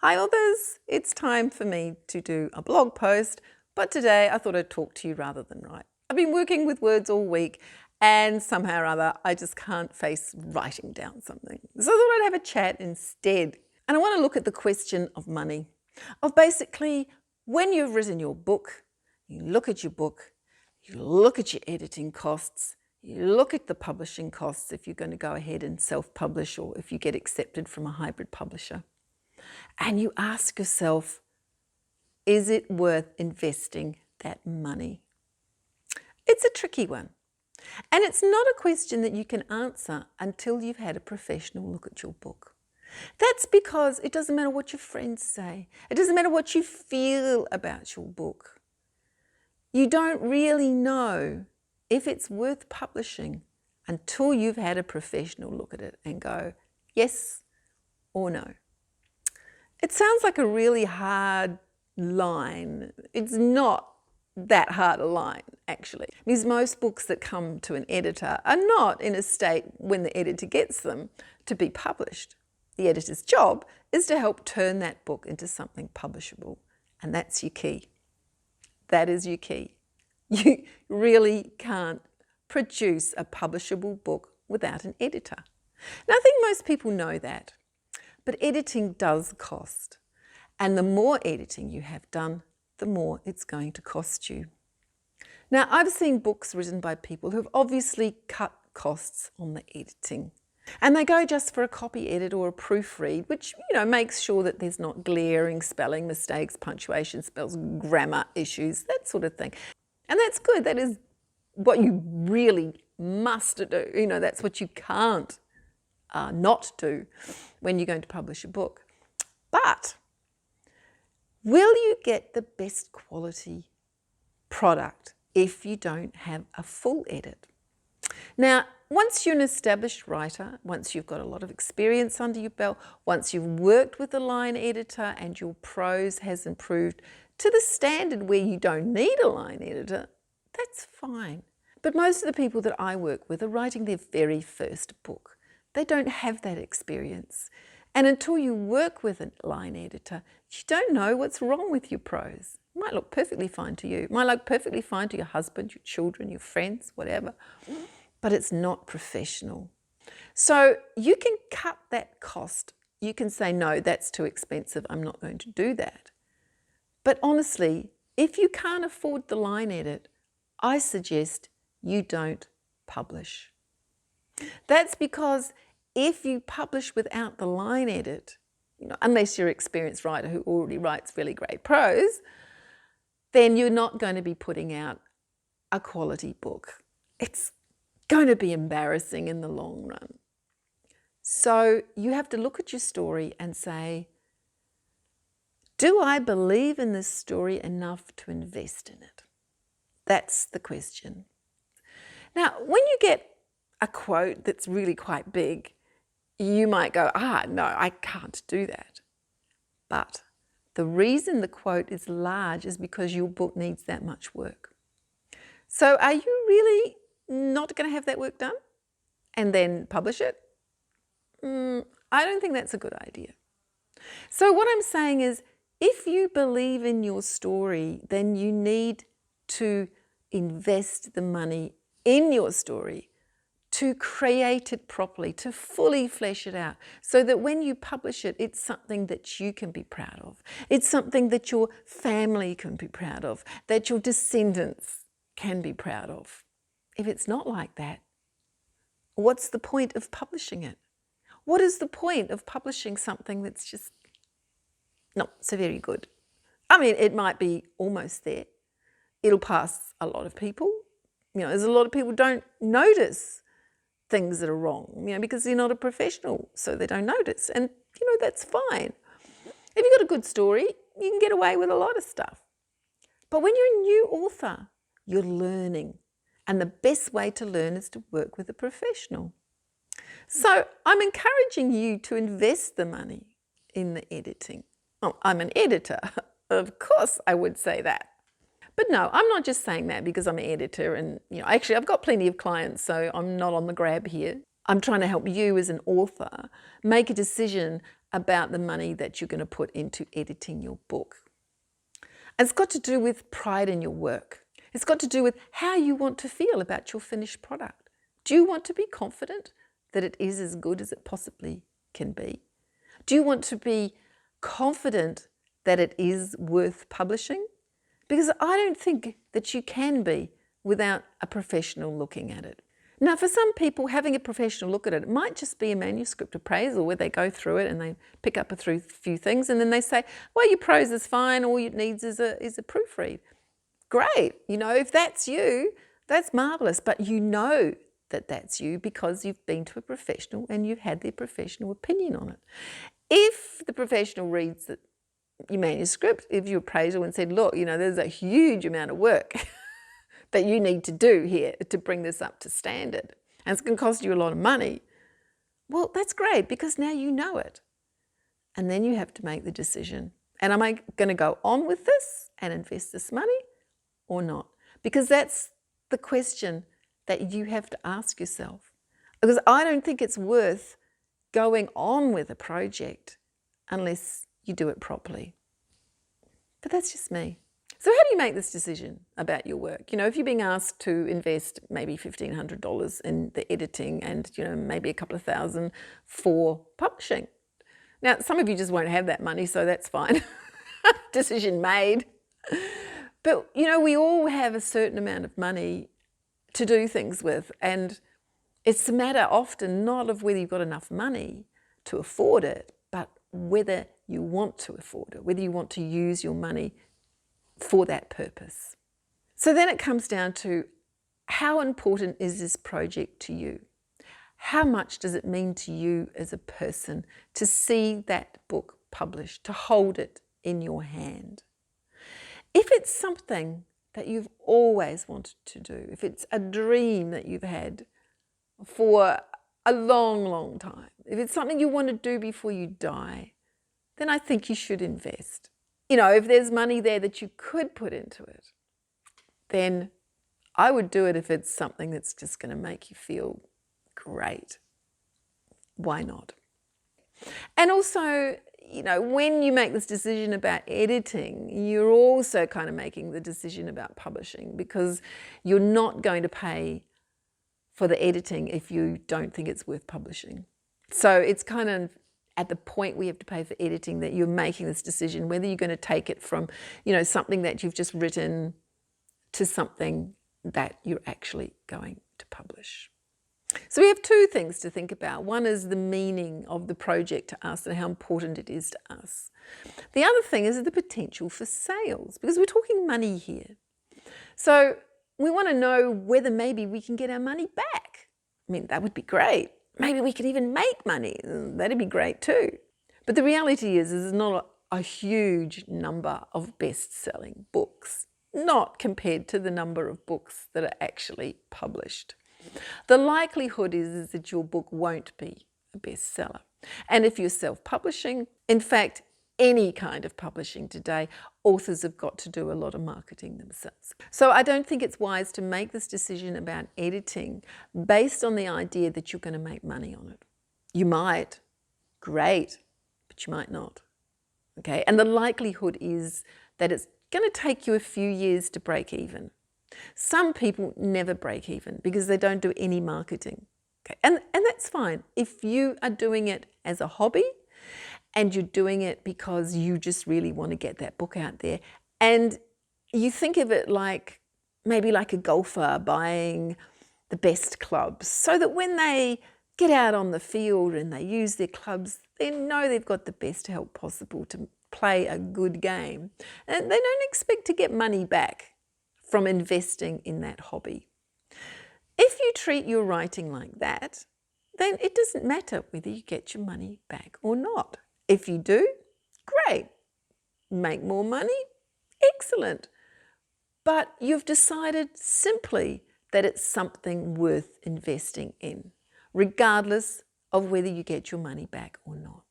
Hi authors, it's time for me to do a blog post, but today I thought I'd talk to you rather than write. I've been working with words all week and somehow or other I just can't face writing down something. So I thought I'd have a chat instead. And I want to look at the question of money, of basically when you've written your book, you look at your book, you look at your editing costs, you look at the publishing costs if you're going to go ahead and self-publish or if you get accepted from a hybrid publisher. And you ask yourself, is it worth investing that money? It's a tricky one. And it's not a question that you can answer until you've had a professional look at your book. That's because it doesn't matter what your friends say. It doesn't matter what you feel about your book. You don't really know if it's worth publishing until you've had a professional look at it and go, yes or no. It sounds like a really hard line. It's not that hard a line, actually, because most books that come to an editor are not in a state when the editor gets them to be published. The editor's job is to help turn that book into something publishable, and that's your key. That is your key. You really can't produce a publishable book without an editor. Now, I think most people know that. But editing does cost, and the more editing you have done, the more it's going to cost you. Now, I've seen books written by people who've obviously cut costs on the editing, and they go just for a copy edit or a proofread, which, makes sure that there's not glaring spelling mistakes, punctuation spells, grammar issues, that sort of thing. And that's good. That is what you really must do. That's what you can't not do when you're going to publish a book. But will you get the best quality product if you don't have a full edit? Now, once you're an established writer, once you've got a lot of experience under your belt, once you've worked with a line editor and your prose has improved to the standard where you don't need a line editor, that's fine. But most of the people that I work with are writing their very first book. They don't have that experience. And until you work with a line editor, you don't know what's wrong with your prose. It might look perfectly fine to you. It might look perfectly fine to your husband, your children, your friends, whatever. But it's not professional. So you can cut that cost. You can say, no, that's too expensive. I'm not going to do that. But honestly, if you can't afford the line edit, I suggest you don't publish. That's because if you publish without the line edit, unless you're an experienced writer who already writes really great prose, then you're not going to be putting out a quality book. It's going to be embarrassing in the long run. So you have to look at your story and say, do I believe in this story enough to invest in it? That's the question. Now, when you get a quote that's really quite big, you might go, no, I can't do that. But the reason the quote is large is because your book needs that much work. So are you really not going to have that work done and then publish it? I don't think that's a good idea. So what I'm saying is, if you believe in your story, then you need to invest the money in your story to create it properly, to fully flesh it out, so that when you publish it, it's something that you can be proud of. It's something that your family can be proud of, that your descendants can be proud of. If it's not like that, what's the point of publishing it? What is the point of publishing something that's just not so very good? I mean, it might be almost there. It'll pass a lot of people. There's a lot of people who don't notice things that are wrong, because they're not a professional, so they don't notice. And, that's fine. If you've got a good story, you can get away with a lot of stuff. But when you're a new author, you're learning. And the best way to learn is to work with a professional. So I'm encouraging you to invest the money in the editing. Oh, I'm an editor. Of course I would say that. But no, I'm not just saying that because I'm an editor and, actually I've got plenty of clients, so I'm not on the grab here. I'm trying to help you as an author make a decision about the money that you're going to put into editing your book. It's got to do with pride in your work. It's got to do with how you want to feel about your finished product. Do you want to be confident that it is as good as it possibly can be? Do you want to be confident that it is worth publishing? Because I don't think that you can be without a professional looking at it. Now, for some people, having a professional look at it, it might just be a manuscript appraisal where they go through it and they pick up a few things and then they say, well, your prose is fine, all it needs is a proofread. Great, if that's you, that's marvellous, but you know that that's you because you've been to a professional and you've had their professional opinion on it. If the professional reads your manuscript, if your appraisal and said, look, there's a huge amount of work that you need to do here to bring this up to standard, and it's going to cost you a lot of money, well, that's great because now you know it. And then you have to make the decision, and am I going to go on with this and invest this money or not? Because that's the question that you have to ask yourself. Because I don't think it's worth going on with a project unless you do it properly. But that's just me. So how do you make this decision about your work? If you're being asked to invest maybe $1,500 in the editing and, maybe a couple of thousand for publishing. Now, some of you just won't have that money, so that's fine. Decision made. But, we all have a certain amount of money to do things with, and it's a matter often not of whether you've got enough money to afford it, but whether you want to afford it, whether you want to use your money for that purpose. So then it comes down to how important is this project to you? How much does it mean to you as a person to see that book published, to hold it in your hand? If it's something that you've always wanted to do, if it's a dream that you've had for a long, long time, if it's something you want to do before you die, then I think you should invest. If there's money there that you could put into it, then I would do it if it's something that's just going to make you feel great. Why not? And also, when you make this decision about editing, you're also kind of making the decision about publishing, because you're not going to pay for the editing if you don't think it's worth publishing. So it's kind of at the point where you have to pay for editing that you're making this decision, whether you're going to take it from, something that you've just written to something that you're actually going to publish. So we have two things to think about. One is the meaning of the project to us and how important it is to us. The other thing is the potential for sales, because we're talking money here. So we want to know whether maybe we can get our money back. That would be great. Maybe we could even make money. That'd be great too. But the reality is there's not a huge number of best-selling books, not compared to the number of books that are actually published. The likelihood is that your book won't be a bestseller. And if you're self-publishing, in fact, any kind of publishing today, authors have got to do a lot of marketing themselves. So I don't think it's wise to make this decision about editing based on the idea that you're going to make money on it. You might, great, but you might not. Okay, and the likelihood is that it's going to take you a few years to break even. Some people never break even because they don't do any marketing. Okay, and that's fine. If you are doing it as a hobby and you're doing it because you just really want to get that book out there, and you think of it like maybe like a golfer buying the best clubs so that when they get out on the field and they use their clubs, they know they've got the best help possible to play a good game. And they don't expect to get money back from investing in that hobby. If you treat your writing like that, then it doesn't matter whether you get your money back or not. If you do, great. Make more money? Excellent. But you've decided simply that it's something worth investing in, regardless of whether you get your money back or not.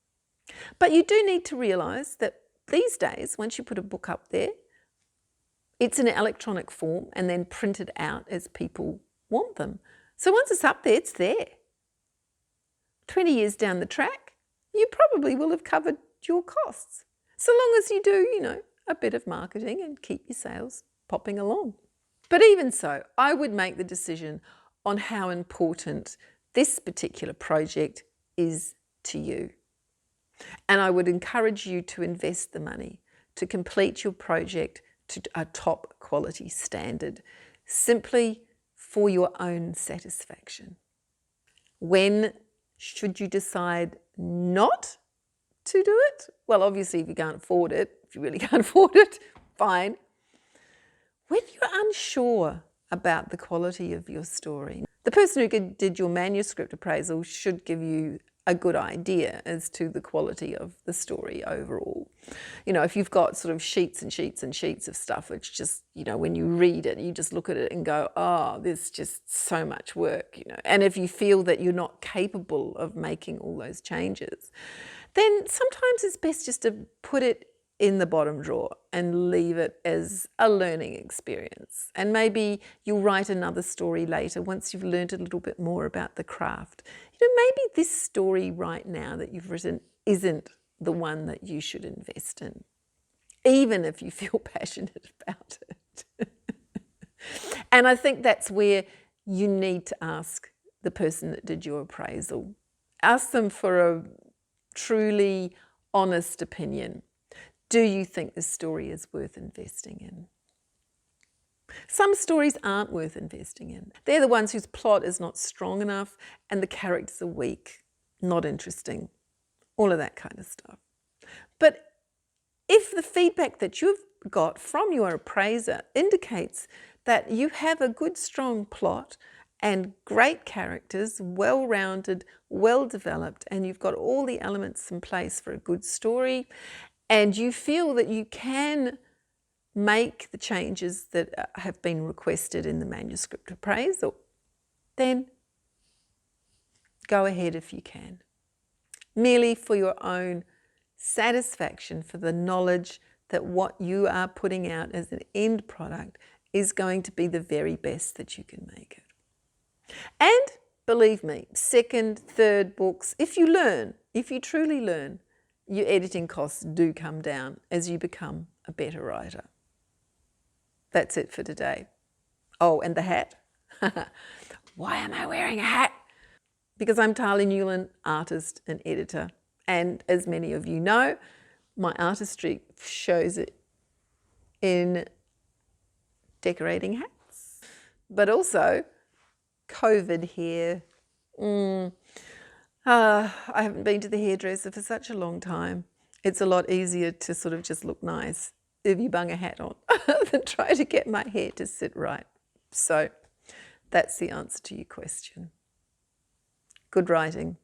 But you do need to realise that these days, once you put a book up there, it's in an electronic form and then printed out as people want them. So once it's up there, it's there. 20 years down the track, you probably will have covered your costs. So long as you do, a bit of marketing and keep your sales popping along. But even so, I would make the decision on how important this particular project is to you. And I would encourage you to invest the money to complete your project to a top quality standard, simply for your own satisfaction. When should you decide not to do it? Well, obviously, if you can't afford it, if you really can't afford it, fine. When you're unsure about the quality of your story, the person who did your manuscript appraisal should give you a good idea as to the quality of the story overall. If you've got sort of sheets and sheets and sheets of stuff, it's just, when you read it, you just look at it and go, oh, there's just so much work, And if you feel that you're not capable of making all those changes, then sometimes it's best just to put it in the bottom drawer and leave it as a learning experience. And maybe you'll write another story later once you've learned a little bit more about the craft. Maybe this story right now that you've written isn't the one that you should invest in, even if you feel passionate about it. And I think that's where you need to ask the person that did your appraisal. Ask them for a truly honest opinion. Do you think this story is worth investing in? Some stories aren't worth investing in. They're the ones whose plot is not strong enough and the characters are weak, not interesting, all of that kind of stuff. But if the feedback that you've got from your appraiser indicates that you have a good, strong plot and great characters, well-rounded, well-developed, and you've got all the elements in place for a good story, and you feel that you can make the changes that have been requested in the manuscript appraisal, then go ahead if you can. Merely for your own satisfaction, for the knowledge that what you are putting out as an end product is going to be the very best that you can make it. And believe me, second, third books, if you truly learn, your editing costs do come down as you become a better writer. That's it for today. Oh, and the hat. Why am I wearing a hat? Because I'm Tahlia Newland, artist and editor. And as many of you know, my artistry shows it in decorating hats. But also, COVID here. I haven't been to the hairdresser for such a long time. It's a lot easier to sort of just look nice if you bung a hat on than try to get my hair to sit right. So that's the answer to your question. Good writing.